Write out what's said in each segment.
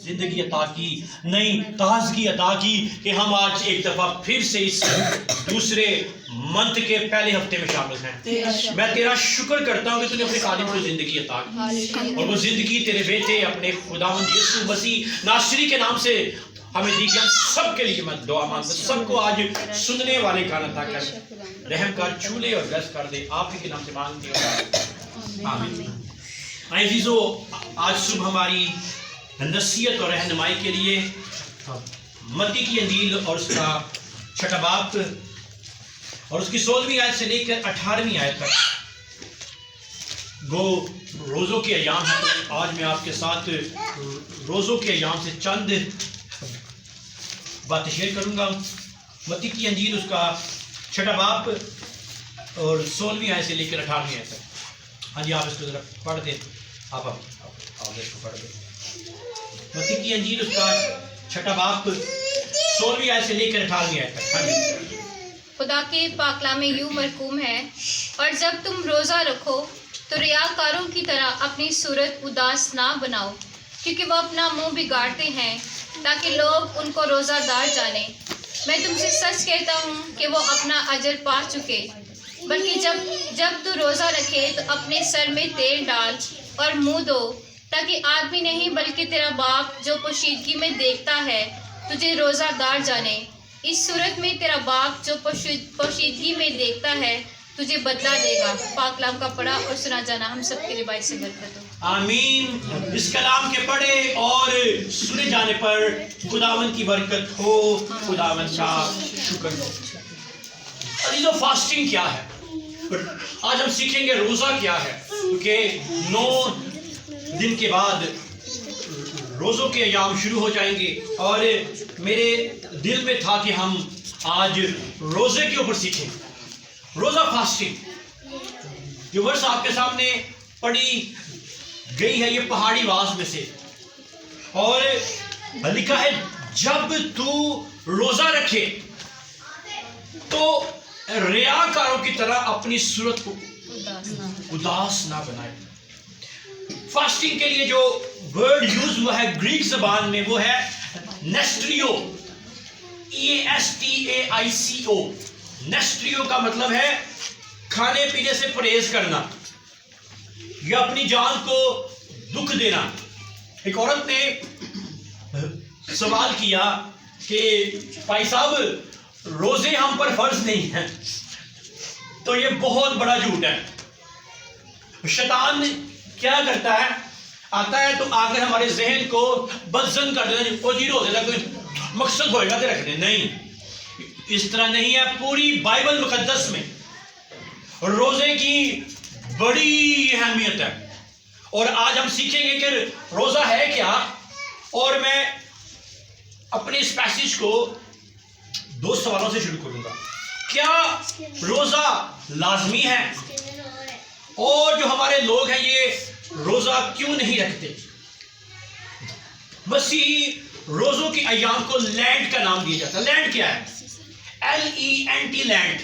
زندگی عطا کی، نئی تازگی عطا کی کہ ہم آج ایک دفعہ پھر سے اس دوسرے منتھ کے پہلے ہفتے میں شامل ہیں۔ میں تیرا شکر کرتا ہوں کہ تو نے اپنے خادم کو زندگی عطا کی، اور وہ زندگی تیرے بیٹے اپنے خداوند یسوع مسیح ناصری کے نام سے ہمیں دی کہ ہم سب کے لیے میں دعا مانگتا ہوں، سب کو آج سننے والے کان عطا کر، رحم کر، چھولے اور بلس کر دے، آپ ہی کے نام سے مانگتے ہیں، آمین۔ عزیزو، آج صبح ہماری نصیحت اور رہنمائی کے لیے متی کی انجیل اور اس کا 6 باب اور اس کی 16ویں آیت سے لے کر 18ویں آیت تک گو روزوں کے ایام ہیں، تو آج میں آپ کے ساتھ روزوں کے ایام سے چند باتیں شیئر کروں گا۔ متی کی انجیل اس کا 6 باب اور 16ویں آیت سے لے کر 18ویں آیت تک۔ ہاں جی، آپ اس کو ذرا پڑھ دیں، آپ اس کو پڑھ دیں۔ متی کی انجیل اس کا 6 باب 16ویں آیت سے لے کر 18ویں آیت تک۔ ہاں جی۔ خدا کے پاک کلام میں یوں مرقوم ہے، اور جب تم روزہ رکھو تو ریاکاروں کی طرح اپنی صورت اداس نہ بناؤ، کیونکہ وہ اپنا منہ بگاڑتے ہیں تاکہ لوگ ان کو روزہ دار جانیں۔ میں تم سے سچ کہتا ہوں کہ وہ اپنا اجر پا چکے۔ بلکہ جب تو روزہ رکھے تو اپنے سر میں تیل ڈال اور منہ دھو، تاکہ آدمی نہیں بلکہ تیرا باپ جو پوشیدگی میں دیکھتا ہے تجھے روزہ دار جانے۔ اس صورت میں تیرا باپ جو پوشیدگی میں دیکھتا ہے تجھے بدلہ دے گا۔ پاک کلام کا پڑھا اور سنا جانا ہم سب کے لیے باعث برکت ہو۔ آمین۔ اس کلام کے پڑھے اور سنے جانے پر خداوند کی برکت ہو، خداوند کا شکر ہو۔ عزیزو، فاسٹنگ کیا ہے؟ آج ہم سیکھیں گے روزہ کیا ہے، کیونکہ 9 دن کے بعد روزوں کے ایام شروع ہو جائیں گے، اور میرے دل میں تھا کہ ہم آج روزے کے اوپر سیکھیں۔ روزہ، فاسٹنگ، جو ورس آپ کے سامنے پڑھی گئی ہے، یہ پہاڑی واز میں سے، اور لکھا ہے جب تو روزہ رکھے تو ریاکاروں کی طرح اپنی صورت کو اداس نہ بنائے۔ فاسٹنگ کے لیے جو ورڈ یوز ہوا ہے گریک زبان میں وہ ہے نیسٹریو، ESTAICO۔ نیسٹریو کا مطلب ہے کھانے پینے سے پرہیز کرنا یا اپنی جان کو دکھ دینا۔ ایک عورت نے سوال کیا کہ بھائی صاحب، روزے ہم پر فرض نہیں ہیں، تو یہ بہت بڑا جھوٹ ہے۔ شیطان کیا کرتا ہے؟ آتا ہے تو آ کر ہمارے ذہن کو بدظن کر دینا، وہ جی روزے کا کوئی مقصد ہوئے گا تو رکھنے، نہیں، اس طرح نہیں ہے۔ پوری بائبل مقدس میں روزے کی بڑی اہمیت ہے، اور آج ہم سیکھیں گے کہ روزہ ہے کیا، اور میں اپنے اس پیسیج کو 2 سوالوں سے شروع کروں گا۔ کیا روزہ لازمی ہے؟ اور جو ہمارے لوگ ہیں یہ روزہ کیوں نہیں رکھتے؟ مسیح روزوں کے ایام کو لینڈ کا نام دیا جاتا ہے۔ لینڈ کیا ہے؟ LENT، لینڈ،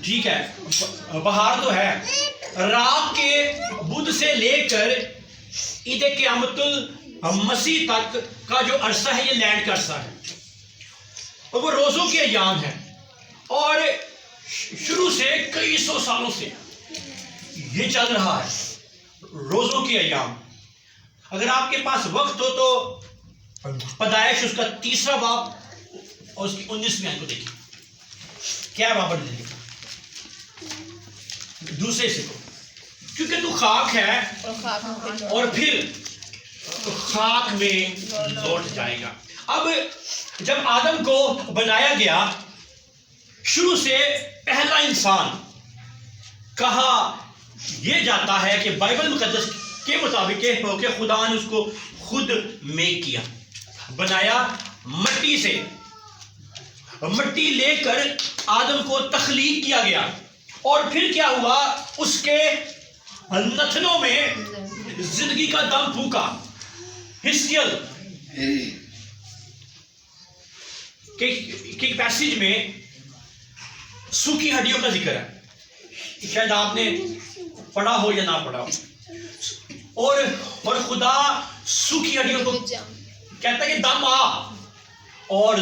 ٹھیک ہے، بہار تو ہے۔ رات کے بدھ سے لے کر عید قیامت المسیح تک کا جو عرصہ ہے یہ لینڈ کا عرصہ ہے، اور وہ روزوں کے ایام ہیں، اور شروع سے کئی 100 سالوں سے یہ چل رہا ہے، روزوں کے ایام۔ اگر آپ کے پاس وقت ہو تو پیدائش اس کا 3 باب اور اس کی 19ویں آیت کو دیکھیں۔ کیا باب پڑھ لیجیے، دوسرے سے کو، کیونکہ تو خاک ہے اور پھر خاک میں لوٹ جائے گا۔ اب جب آدم کو بنایا گیا، شروع سے پہلا انسان کہا یہ جاتا ہے کہ بائبل مقدس کے مطابق کہ خدا نے اس کو خود میک کیا، بنایا مٹی سے، مٹی لے کر آدم کو تخلیق کیا گیا، اور پھر کیا ہوا؟ اس کے نتنوں میں زندگی کا دم پھونکا۔ ہسکیل کے پیسیج میں سوکھی ہڈیوں کا ذکر ہے، شاید آپ نے پڑھا ہو یا نہ پڑھا ہو۔ اور خدا سوکھی ہڈیوں کو کہتا ہے کہ دم آ، اور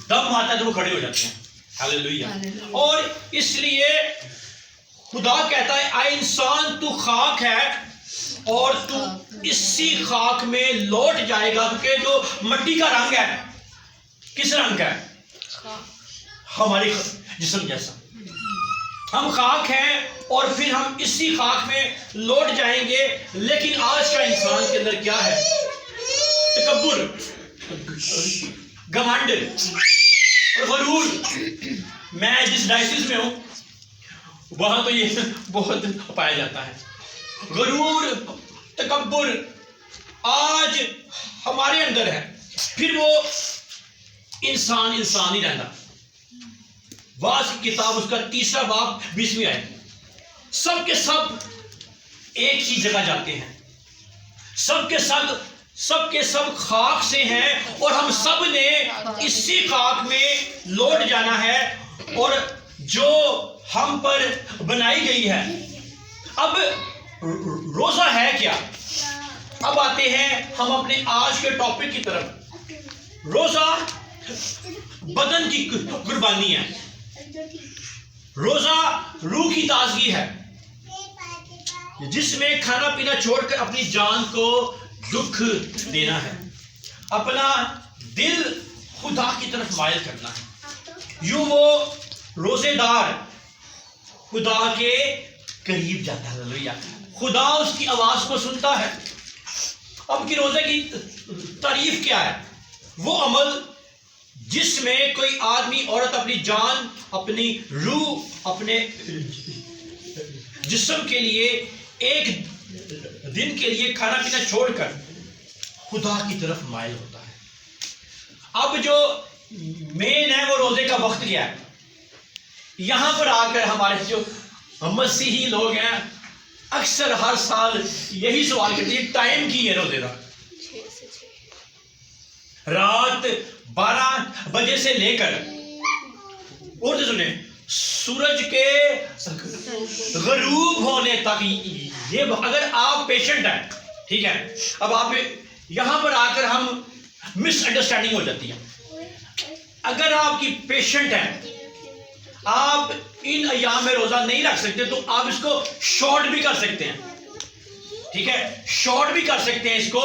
دم آتا ہے تو وہ کھڑے ہو جاتے ہیں. ہاللیلویہ. اور اس لیے خدا کہتا ہے اے انسان تو خاک ہے اور تو اسی خاک میں لوٹ جائے گا، کیونکہ جو مٹی کا رنگ ہے کس رنگ کا ہے؟ ہماری جسم جیسا. ہم خاک ہیں اور پھر ہم اسی خاک میں لوٹ جائیں گے. لیکن آج کا انسان کے اندر کیا ہے؟ تکبر، گھمنڈ اور غرور. میں جس ڈائسس میں ہوں وہاں تو یہ بہت پایا جاتا ہے. غرور، تکبر آج ہمارے اندر ہے. پھر وہ انسان ہی رہتا. واعظ کی کتاب اس کا 3 باب 20 آیت. سب کے سب ایک ہی جگہ جاتے ہیں، سب کے سب خاک سے ہیں اور ہم سب نے اسی خاک میں لوٹ جانا ہے اور جو ہم پر بنائی گئی ہے. اب روزہ ہے کیا؟ اب آتے ہیں ہم اپنے آج کے ٹاپک کی طرف. روزہ بدن کی قربانی ہے، روزہ روح کی تازگی ہے، جس میں کھانا پینا چھوڑ کر اپنی جان کو دکھ دینا ہے، اپنا دل خدا کی طرف مائل کرنا ہے. یوں وہ روزے دار خدا کے قریب جاتا ہے. ہاللیلویہ. خدا اس کی آواز کو سنتا ہے. اب کی روزے کی تعریف کیا ہے؟ وہ عمل جس میں کوئی آدمی عورت اپنی جان، اپنی روح، اپنے جسم کے لیے ایک دن کے لیے کھانا پینا چھوڑ کر خدا کی طرف مائل ہوتا ہے. اب جو مین ہے وہ روزے کا وقت کیا ہے؟ یہاں پر آ کر ہمارے جو مسیحی لوگ ہیں اکثر ہر سال یہی سوال کرتے ہیں ٹائم کی ہے روزے کا. رات 12 بجے سے لے کر اور سنیں سورج کے غروب ہونے تک. یہ اگر آپ پیشنٹ ہیں، ٹھیک ہے، اب آپ یہاں پر آ کر ہم مس انڈرسٹینڈنگ ہو جاتی ہے. اگر آپ کی پیشنٹ ہے، آپ ان ایام میں روزہ نہیں رکھ سکتے تو آپ اس کو شارٹ بھی کر سکتے ہیں. ٹھیک ہے، شارٹ بھی کر سکتے ہیں، اس کو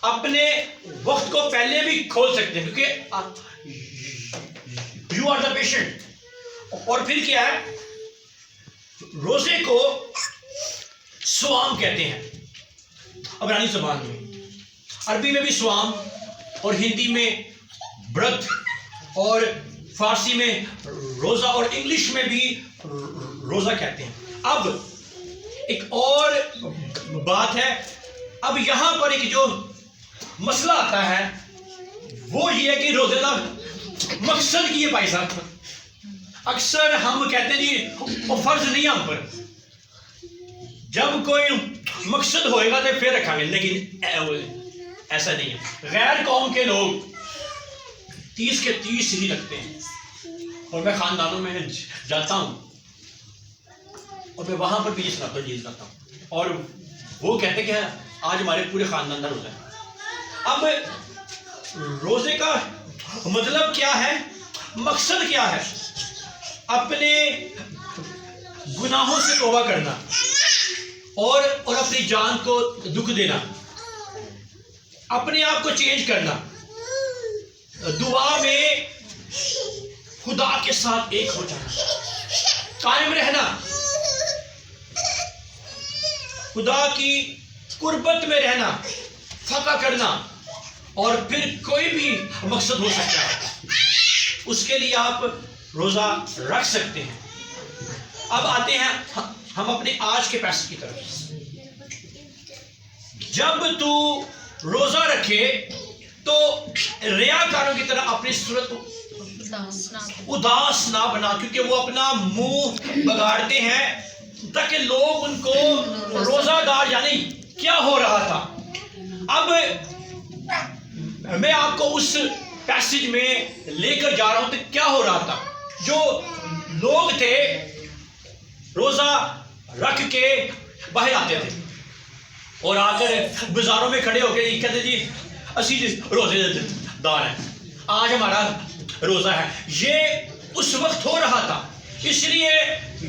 اپنے وقت کو پہلے بھی کھول سکتے ہیں کیونکہ یو آر دا پیشنٹ. اور پھر کیا ہے؟ روزے کو سوام کہتے ہیں عبرانی زبان میں، عربی میں بھی سوام اور ہندی میں برت اور فارسی میں روزہ اور انگلش میں بھی روزہ کہتے ہیں. اب ایک اور بات ہے، اب یہاں پر ایک جو مسئلہ آتا ہے وہ یہ ہے کہ روزے کا مقصد کی ہے. بھائی صاحب اکثر ہم کہتے ہیں جی وہ فرض نہیں ہم پر، جب کوئی مقصد ہوئے گا تو پھر رکھا گے، لیکن ایسا نہیں ہے. غیر قوم کے لوگ 30 کے 30 ہی رکھتے ہیں اور میں خاندانوں میں جاتا ہوں اور میں وہاں پر بھی یہ سناتا ہوں اور وہ کہتے ہیں کہ آج ہمارے پورے خاندان کا روزہ ہے. اب روزے کا مطلب کیا ہے؟ مقصد کیا ہے؟ اپنے گناہوں سے توبہ کرنا اور اپنی جان کو دکھ دینا، اپنے آپ کو چینج کرنا، دعا میں خدا کے ساتھ ایک ہو جانا، قائم رہنا، خدا کی قربت میں رہنا، فقہ کرنا، اور پھر کوئی بھی مقصد ہو سکتا ہے، اس کے لیے آپ روزہ رکھ سکتے ہیں. اب آتے ہیں ہم اپنے آج کے پیسے کی طرف. جب تو روزہ رکھے تو ریاکاروں کی طرح اپنی صورت کو اداس نہ بنا، کیونکہ وہ اپنا منہ بگاڑتے ہیں تاکہ لوگ ان کو روزہ دار یعنی کیا ہو رہا تھا. اب میں آپ کو اس پیسج میں لے کر جا رہا ہوں تو کیا ہو رہا تھا. جو لوگ تھے روزہ رکھ کے باہر آتے تھے اور آ کر بازاروں میں کھڑے ہو کے کہتے جی اسی روزے دار ہیں، آج ہمارا روزہ ہے. یہ اس وقت ہو رہا تھا، اس لیے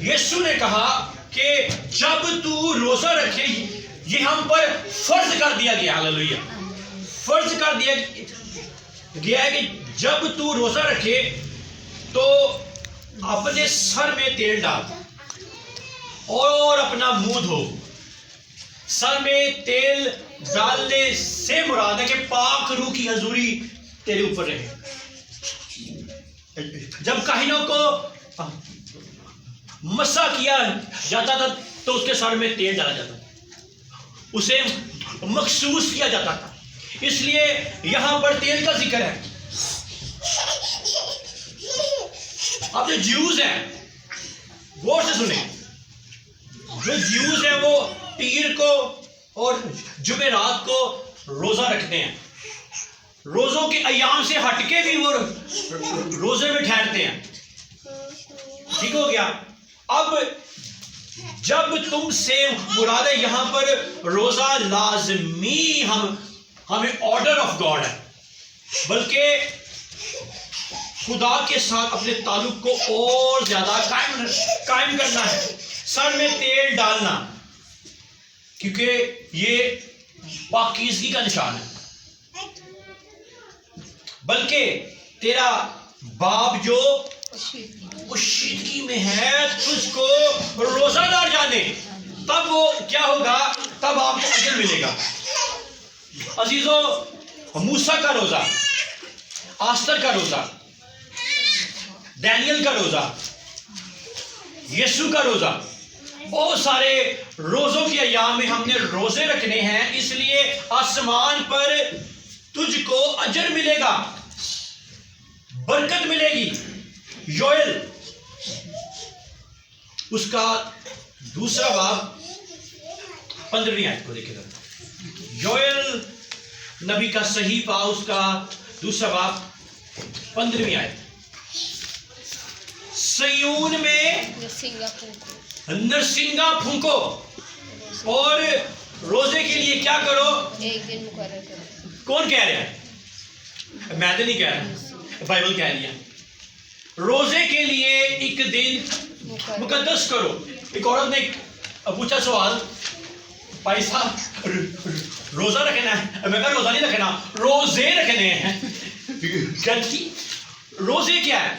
یسوع نے کہا کہ جب تو روزہ رکھے، یہ ہم پر فرض کر دیا گیا. ہاللیلویہ. فرض کر دیا گیا ہے کہ جب تو روزہ رکھے تو اپنے سر میں تیل ڈال اور اپنا منہ دھو. سر میں تیل ڈالنے سے مراد ہے کہ پاک روح کی حضوری تیرے اوپر رہے. جب کاہنوں کو مسح کیا جاتا تھا تو اس کے سر میں تیل ڈالا جاتا تھا، اسے مخصوص کیا جاتا تھا. اس لیے یہاں پر تیل کا ذکر ہے. اب جو جیوز ہیں غور سے سنیں، جو جیوز ہیں وہ پیر کو اور جمعرات کو روزہ رکھتے ہیں. روزوں کے ایام سے ہٹ کے بھی وہ روزے میں ٹھہرتے ہیں. ٹھیک ہو گیا. اب جب تم سے مراد ہے یہاں پر روزہ لازمی ہمیں آرڈر آف گاڈ ہے، بلکہ خدا کے ساتھ اپنے تعلق کو اور زیادہ قائم کرنا ہے. سر میں تیل ڈالنا کیونکہ یہ پاکیزگی کا نشان ہے. بلکہ تیرا باپ جو کشیدگی میں ہے تجھ کو روزہ دار جانے، تب وہ کیا ہوگا، تب آپ کو اجر ملے گا. عزیزو، موسیٰ کا روزہ، آستر کا روزہ، دانیل کا روزہ، یسوع کا روزہ، بہت سارے روزوں کے ایام میں ہم نے روزے رکھنے ہیں. اس لیے آسمان پر تجھ کو اجر ملے گا، برکت ملے گی. یوئل اس کا 2 باب 15ویں آیت کو دیکھے گا. یوئل نبی کا صحیح پا اس کا 2 باب 15ویں آیت. سیون میں نرسنگا پھونکو اور روزے کے لیے کیا کرو، ایک دن مقرر کرو. کون کہہ رہا ہے؟ میں تو نہیں کہہ رہا، بائبل کہہ رہی ہے. روزے کے لیے ایک دن مقدس کرو. ایک عورت نے پوچھا سوال، بھائی صاحب روزہ رکھنا ہے؟ میں کہا روزہ نہیں رکھنا، روزے رکھنے ہیں. کہتی روزے کیا ہے؟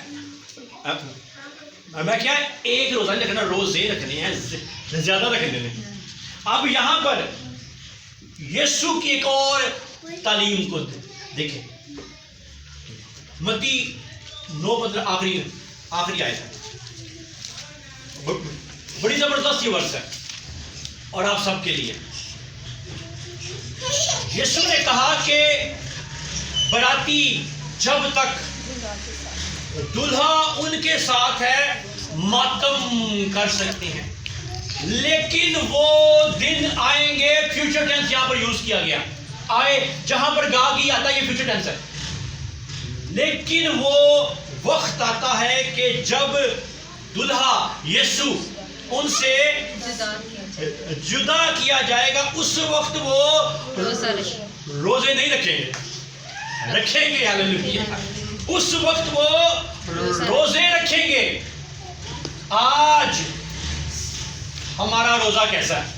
میں کیا ہے، ایک روزہ نہیں رکھنا، روزے رکھنے ہیں، زیادہ رکھنے ہیں. اب یہاں پر یسوع کی ایک اور تعلیم کو دیکھیں. متی 9 آخری آیت ہے، بڑی زبردست یہ ورس ہے اور آپ سب کے لیے. یسوع نے کہا کہ باراتی جب تک دلہا ان کے ساتھ ہے ماتم کر سکتے ہیں، لیکن وہ دن آئیں گے. فیوچر ٹینس یہاں پر یوز کیا گیا، آئے جہاں پر گاگی آتا ہے یہ فیوچر ٹینس ہے. لیکن وہ وقت آتا ہے کہ جب دلہا یسوع ان سے جدا کیا جائے گا. اس وقت وہ روزے نہیں رکھیں گے، رکھیں گے. ہاللیلویہ. اس وقت وہ روزے رکھیں گے. آج ہمارا روزہ کیسا ہے؟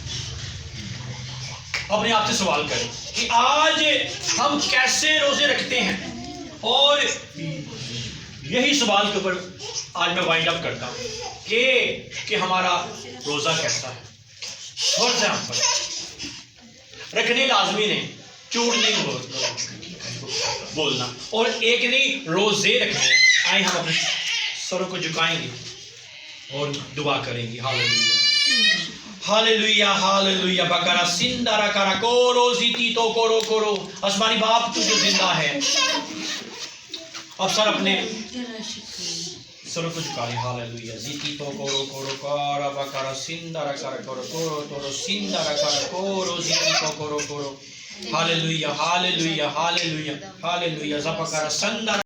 اپنے آپ سے سوال کریں کہ آج ہم کیسے روزے رکھتے ہیں. اور یہی سوال کے اوپر آج میں وائنڈ اپ کرتا ہوں کہ ہمارا روزہ کیسا ہے. فرض ہے ہم پر رکھنے لازمی نہیں، چوٹ نہیں بولنا، اور ایک نہیں روزے رکھنے ہیں. آئے ہم اپنے سروں کو جھکائیں گے اور دعا کریں گے. ہاللیلویہ ہاللیلویہ ہاللیلویہ. بکرا سندرا کرا کورو زیتی تو کورو کورو. آسمانی باپ تو جو زندہ ہے، اب سر اپنے سروں کو جھکا لیں. ہاللیلویہ. زیتی تو کورو کورو کارا بکرا سندرا کرا کورو کورو تورو سندرا کرا کورو زیتی تو کورو کورو. ہاللیلویہ ہاللیلویہ ہاللیلویہ ہاللیلویہ. زپکرا سندرا